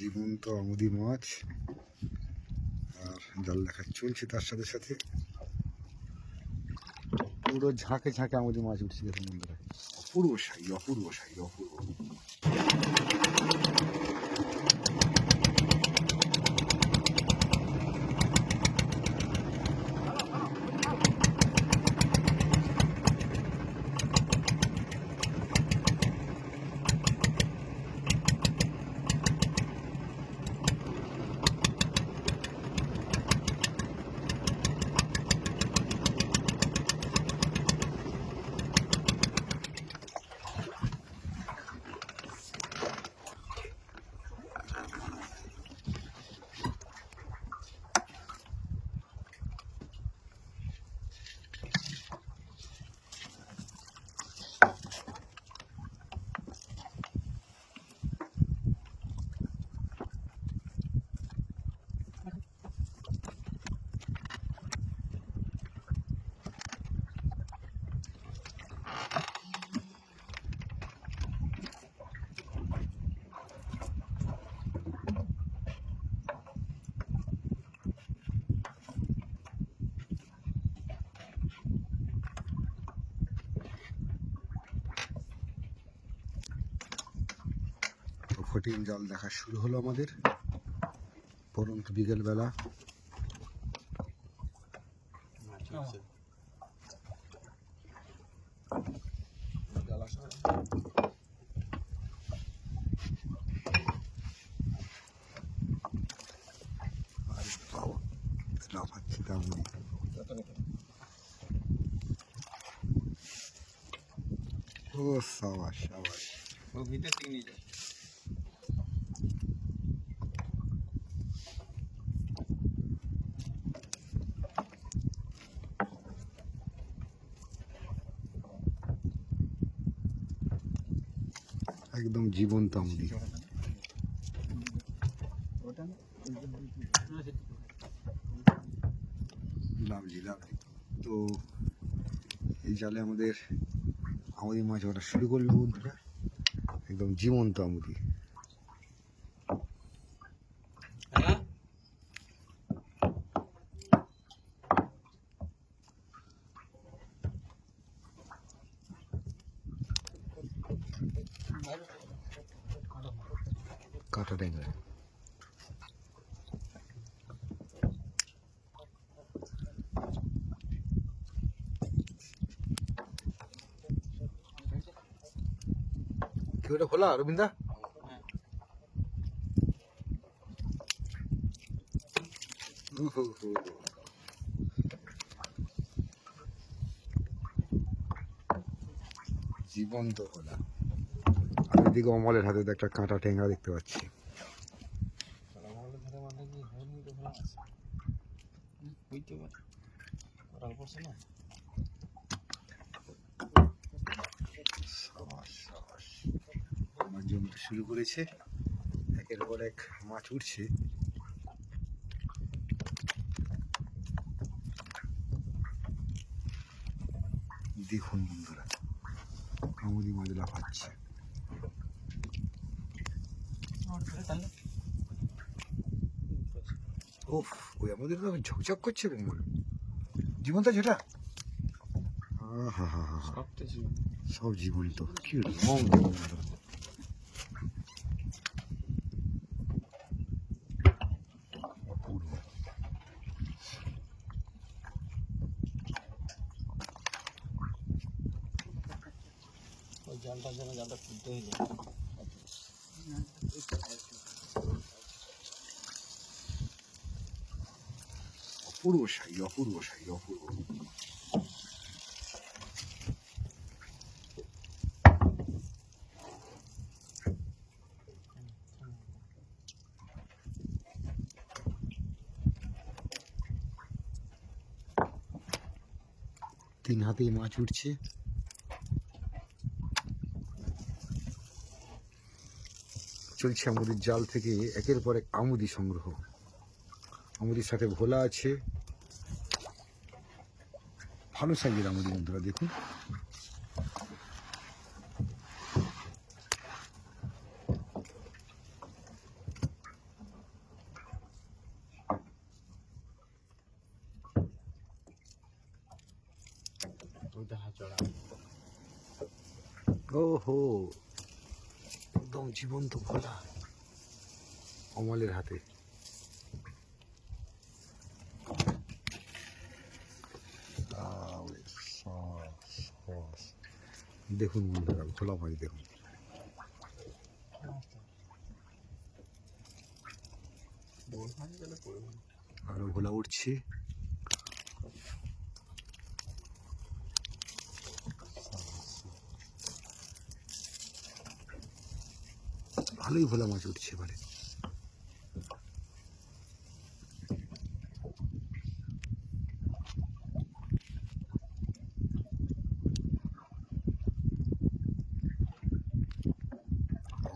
জীবন্ত আমুদি মাছ আর জাল দেখা চলছে তার সাথে সাথে পুরো ঝাঁকে ঝাঁকে আমুদি মাছ উঠছে দেখুন বন্ধুরা। অপূর্ব সাই অপূর্ব সাই অপূর্ব। ফটিং জাল দেখা শুরু হলো আমাদের পরন্ত বিকেলবেলা। লাফাচ্ছে তেমনি ও সাবাস সাবাস। ও ভিতর থেকে নিয়ে যায়। একদম জীবন্ত আমুদি। Lovely lovely. তো এই জালে আমাদের আমুদি মাছ ওটা শুরু করলো বন্ধুরা, একদম জীবন্ত আমুদি। কাঁটা ট্যাংরা কি ওটা খোলা রবীন্দা? জীবন্ত খোলা। আর এদিকে অমলের হাতে একটা কাঁটা ট্যাংরা দেখতে পাচ্ছি। মাছ জমতে শুরু করেছে, একের পর এক মাছ উঠছে। দেখুন বন্ধুরা আমুদি মাছ লাফাচ্ছে। ওফ, ওই আমাদের তো ঝকঝক করছে বন্ধুরা, জীবনটা যেটা সব জীবন্ত। কি রং বন্ধুরা, অপূর্ব। জালটা যেন জালটা শুদ্ধ হয়ে যায়। অপূর্ব সাই অপূর্ব সাই অপূর্ব। তিন হাতেই মাছ উঠছে। চলছে আমুদির জাল থেকে একের পর এক আমুদি সংগ্রহ। আমুদির সাথে ভোলা আছে, ভালো সাইজের আমুদি বন্ধুরা দেখুন। চড়া। ওহো, একদম জীবন্ত ভোলা অমলের হাতে। দেখুন বন্ধুরা, ভোলা মাছ দেখুন। আরো ভোলা উঠছে। ভালোই ভোলা মাছ উঠছে এবারে।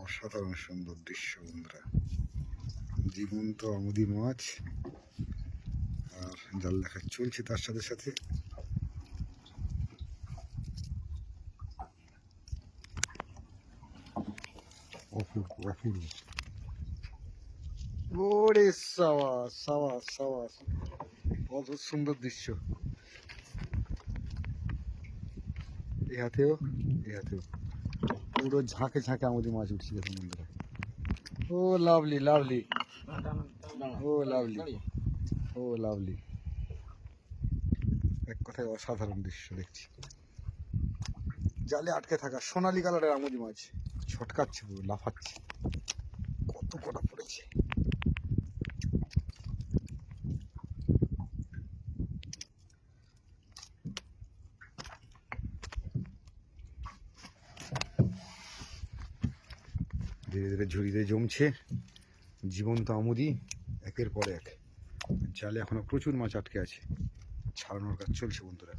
অসাধারণ সুন্দর দৃশ্য বন্ধুরা, জীবন্ত আমুদি মাছ আর জাল দেখা চলছে তার সাথে সাথে। অপূর্ব অপূর্ব। ওরে সাবাস সাবাস সাবাস, অদ্ভুত সুন্দর দৃশ্য। এই হাতেও পুরো ঝাঁকে ঝাঁকে আমাদের মাছ উঠছে দেখুন বন্ধুরা। ও লাভলি লাভলি, ও লাভলি, ও লাভলি। এক কথায় অসাধারণ দৃশ্য দেখছি। জালে আটকে থাকা সোনালী কালারের আমুদি মাছ ছটকাচ্ছে, পুরো লাফাচ্ছে। কত কটা পড়েছে। ধীরে ধীরে ঝুড়িতে জমছে জীবন্ত আমুদি একের পর এক। জালে এখনো প্রচুর মাছ আটকে আছে, ছাড়ানোর কাজ চলছে বন্ধুরা।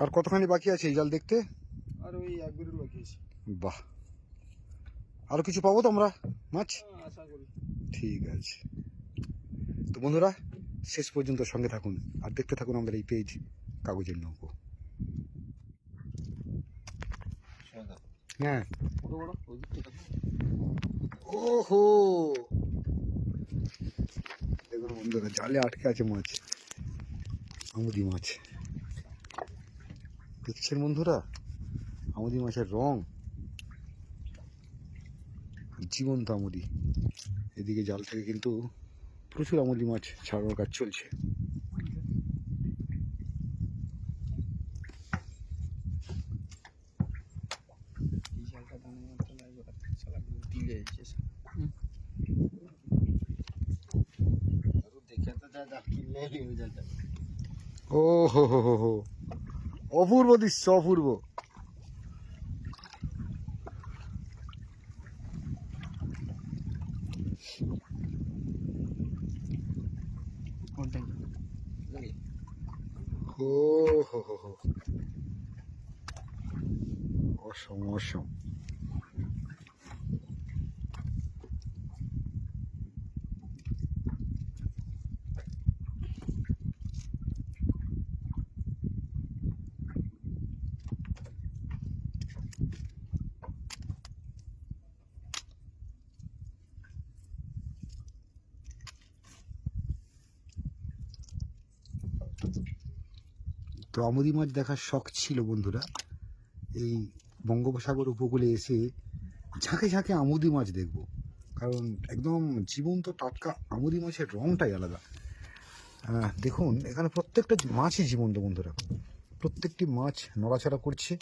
আর কতখানি বাকি আছে এই জাল দেখতে? আর ওই এক বিরুল বাকি আছে। বাহ, আরো কিছু পাবো তো আমরা মাছ? আশা করি। ঠিক আছে, তো বন্ধুরা শেষ পর্যন্ত সঙ্গে থাকুন আর দেখতে থাকুন আমাদের এই পেজ কাগজের নৌকো। হ্যাঁ, ওহো দেখুন বন্ধুরা, জালে আটকে আছে মাছ, আমুদি মাছ দেখছেন বন্ধুরা। আমুদি মাছের রং জীবন্ত আমুদি। এদিকে জাল থেকে কিন্তু প্রচুর আমুদি মাছ ছাড়ানোর কাজ চলছে। ও হো হো হো হো, অপূর্ব দৃশ্য, অপূর্ব। ও হো হো হো, অসম অসম। তো আমুদি মাছ দেখার শখ ছিল বন্ধুরা। এই বঙ্গোপসাগর উপকূলে এসে ঝাঁকে ঝাঁকে আমুদি মাছ দেখব, কারণ একদম জীবন্ত টাটকা আমুদি মাছের রঙটাই আলাদা। দেখুন এখানে প্রত্যেকটা মাছই জীবন্ত বন্ধুরা, প্রত্যেকটি মাছ নড়াচড়া করছে।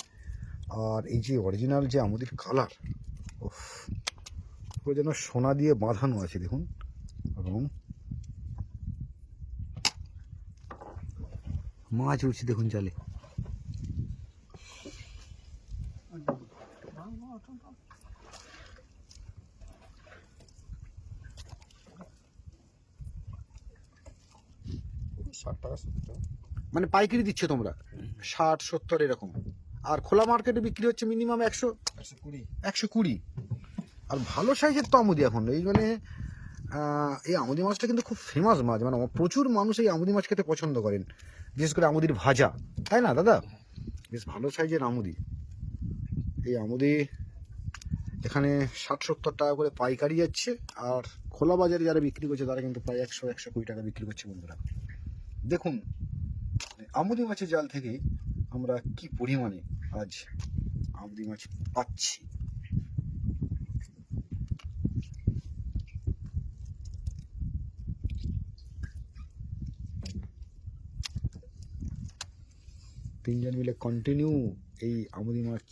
আর এই যে অরিজিনাল যে আমুদির কালার, পুরো যেন সোনা দিয়ে বাঁধানো আছে দেখুন রং। মাছ উঠছে দেখুন জালে। মানে পাইকারি দিচ্ছ তোমরা 60-70 এরকম, আর খোলা মার্কেটে বিক্রি হচ্ছে মিনিমাম 100-120। আর ভালো সাইজের তো আমুদি এখন এই মানে এই আমুদি মাছটা কিন্তু খুব ফেমাস মাছ, মানে প্রচুর মানুষ এই আমুদি মাছ খেতে পছন্দ করেন, বিশেষ করে আমুদির ভাজা, তাই না দাদা? বেশ ভালো সাইজের আমুদি। এই আমুদি এখানে 60-70 টাকা করে পাইকারি যাচ্ছে, আর খোলা বাজারে যারা বিক্রি করছে তারা কিন্তু প্রায় 100-120 টাকা বিক্রি করছে বন্ধুরা। দেখুন আমুদি মাছের জাল থেকে আমরা কি পরিমাণে আজ আমুদি মাছ পাচ্ছি। তিনজন মিলে কন্টিনিউ এই আমুদি মাছ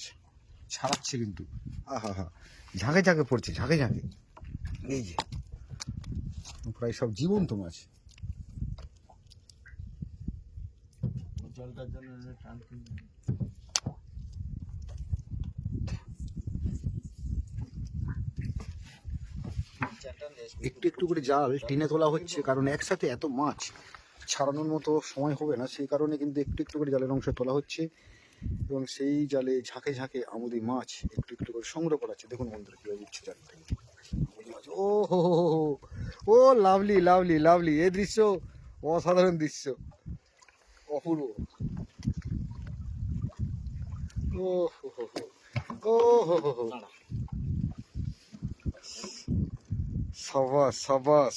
ছাড়াচ্ছে কিন্তু, আহা হা, ঝাঁকে ঝাঁকে পড়ছে, ঝাঁকে ঝাঁকে। এই যে প্রায় সব জীবন্ত মাছ। জলটার জন্য টান কিনবে। একটু একটু করে জাল টেনে তোলা হচ্ছে, কারণ একসাথে এত মাছ ছাড়ানোর মতো সময় হবে না, সেই কারণে কিন্তু একটু একটু করে জালের অংশ তোলা হচ্ছে এবং সেই জালে ঝাঁকে ঝাঁকে আমুদি মাছ একটু একটু করে সংগ্রহ করা হচ্ছে। দেখুন বন্ধুরা কীভাবে উঠছে জাল থেকে আমুদি মাছ। ও হো হো হো হো, ও লাভলি লাভলি লাভলি, এই দৃশ্য অসাধারণ দৃশ্য, অপূর্ব। ও হো হো হো, ও হো হো হো, সাবাস সাবাস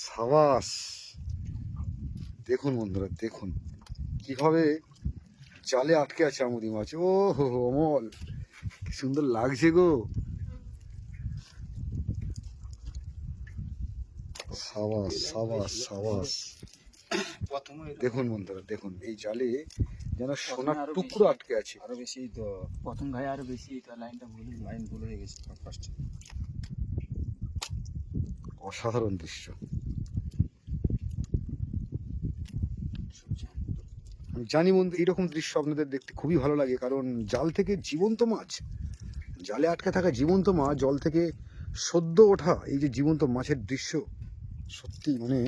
সাবাস। দেখুন বন্ধুরা, দেখুন কিভাবে জালে আটকে আছে আমুদি মাছ। ও হো হো, অমল কি সুন্দর লাগছে গো। সাবাস সাবাস সাবাস। দেখুন বন্ধুরা, দেখুন এই জালে যেন সোনার টুকরো আটকে আছে। আরো বেশি তো প্রথম ঘায়ে আরো বেশি, তো লাইনটা ভুল হয়ে গেছে ফার্স্ট। অসাধারণ দৃশ্য। আমি জানি বন্ধু, এইরকম দৃশ্য আপনাদের দেখতে খুবই ভালো লাগে, কারণ জাল থেকে জীবন্ত মাছ, জালে আটকে থাকা জীবন্ত মাছ, জল থেকে সদ্য ওঠা এই যে জীবন্ত মাছের দৃশ্য, সত্যি মানে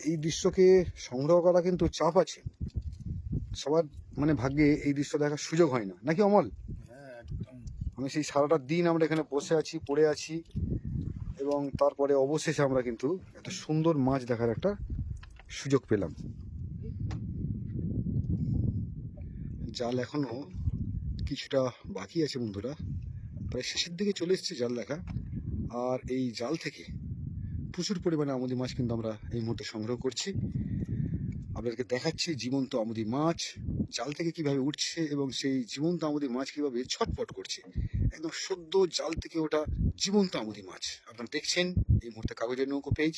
এই দৃশ্যকে সংগ্রহ করা কিন্তু চাপ আছে। সবার মানে ভাগ্যে এই দৃশ্য দেখার সুযোগ হয় না, নাকি অমল? হ্যাঁ একদম। আমি সেই সারাটা দিন আমরা এখানে বসে আছি, পড়ে আছি, এবং তারপরে অবশেষে আমরা কিন্তু একটা সুন্দর মাছ দেখার একটা সুযোগ পেলাম। জাল এখনো কিছুটা বাকি আছে বন্ধুরা, প্রায় শেষের দিকে চলে এসেছে জাল দেখা। আর এই জাল থেকে প্রচুর পরিমাণে আমুদি মাছ কিন্তু আমরা এই মুহূর্তে সংগ্রহ করছি। আপনাদেরকে দেখাচ্ছি জীবন্ত আমুদি মাছ জাল থেকে কিভাবে উঠছে এবং সেই জীবন্ত আমুদি মাছ কিভাবে ছটফট করছে। একদম সদ্য জাল থেকে ওটা জীবন্ত আমুদি মাছ আপনারা দেখছেন এই মুহূর্তে কাগজের নৌকো পেজ।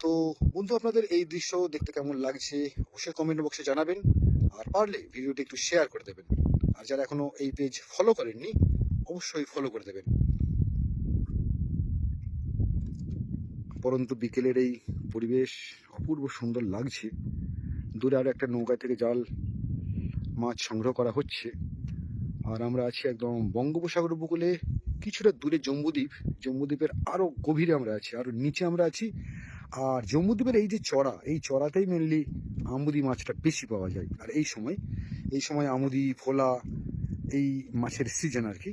তো বন্ধু, আপনাদের এই দৃশ্য দেখতে কেমন লাগছে অবশ্যই কমেন্ট বক্সে জানাবেন, আর পারলে ভিডিওটি একটু শেয়ার করে দেবেন। আর যারা এখনো এই পেজ ফলো করেননি অবশ্যই ফলো করে দেবেন। পরন্তু বিকেলের এই পরিবেশ অপূর্ব সুন্দর লাগছে। দূরে আরও একটা নৌকা থেকে জাল মাছ সংগ্রহ করা হচ্ছে। আর আমরা আছি একদম বঙ্গোপসাগর উপকূলে, কিছুটা দূরে জম্বুদ্বীপ, জম্বুদ্বীপের আরও গভীরে আমরা আছি, আরও নিচে আমরা আছি। আর জম্বুদ্বীপের এই যে চড়া, এই চড়াতেই মেনলি আমুদি মাছটা বেশি পাওয়া যায়। আর এই সময় আমুদি, ভোলা, এই মাছের সিজন আর কি।